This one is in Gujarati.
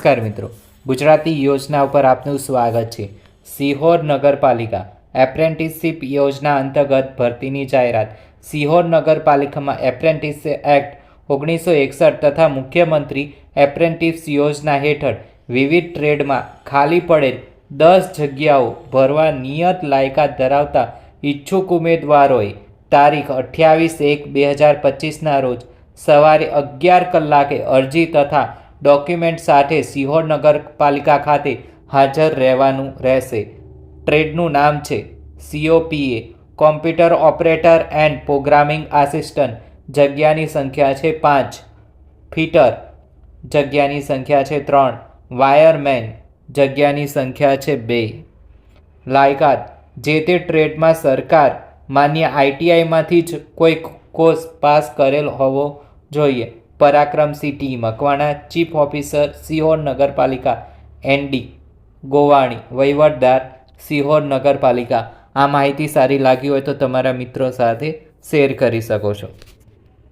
નમસ્કાર મિત્રો, ગુજરાતી યોજના ઉપર આપનું સ્વાગત છે। સિહોર નગરપાલિકા એપ્રેન્ટિસશીપ યોજના અંતર્ગત ભરતીની જાહેરાત। સિહોર નગરપાલિકામાં એપ્રેન્ટિસ એક્ટ 1961 તથા મુખ્યમંત્રી એપ્રેન્ટિસ યોજના હેઠળ વિવિધ ટ્રેડમાં ખાલી પડેલ 10 જગ્યાઓ ભરવા નિયત લાયકાત ધરાવતા ઈચ્છુક ઉમેદવારોએ તારીખ 28/1/2025ના રોજ સવારે 11 કલાકે અરજી તથા ડોક્યુમેન્ટ સાથે સિહોર નગરપાલિકા ખાતે હાજર રહેવાનું રહેશે। ટ્રેડનું નામ છે COPA computer operator and programming assistant, જગ્યાની સંખ્યા છે 5। ફિટર, જગ્યાની સંખ્યા છે 3। વાયરમેન, જગ્યાની સંખ્યા છે 2। લાયકાત, જે તે ટ્રેડમાં સરકાર માન્ય ITIમાંથી જ કોઈ કોર્સ પાસ કરેલ હોવો જોઈએ। Parakramsinh T Makwana, chief officer, Sihor નગરપાલિકા, ND ગોવાણી, વહીવટદાર, સિહોર નગરપાલિકા। આ માહિતી સારી લાગી હોય તો તમારા મિત્રો સાથે શેર કરી શકો છો।